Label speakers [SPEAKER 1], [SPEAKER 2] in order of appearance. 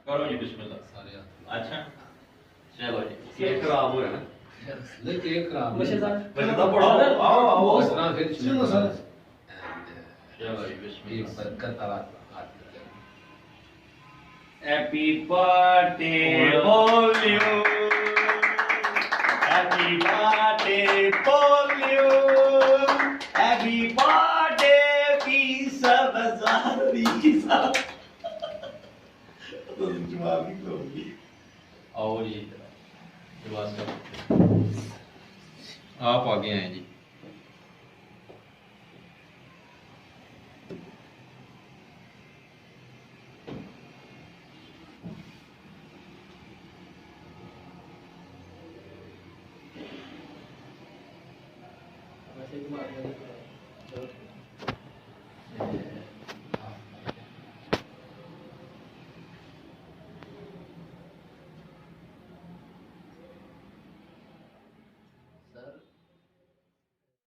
[SPEAKER 1] करो जी बिस्मिल्लाह।
[SPEAKER 2] सारे
[SPEAKER 1] अच्छा चलो जी।
[SPEAKER 3] केक खराब हो गया
[SPEAKER 2] ले केक खराब
[SPEAKER 4] बच्चे साहब
[SPEAKER 1] बच्चे साहब पढ़ाओ, आओ, आओ।
[SPEAKER 2] इस तरह फिर
[SPEAKER 4] चलो सर।
[SPEAKER 1] चलो जी
[SPEAKER 2] ये
[SPEAKER 1] बिस्मिल्लाह।
[SPEAKER 2] बरकत वाला हाथ
[SPEAKER 1] Happy birthday Polio. Happy birthday Polio. Happy birthday Visa Bazar Visa. तो जवाब ही करोगी। आओ जी जवाब सब आप आगे आए जी।
[SPEAKER 4] वैसे ही बात है।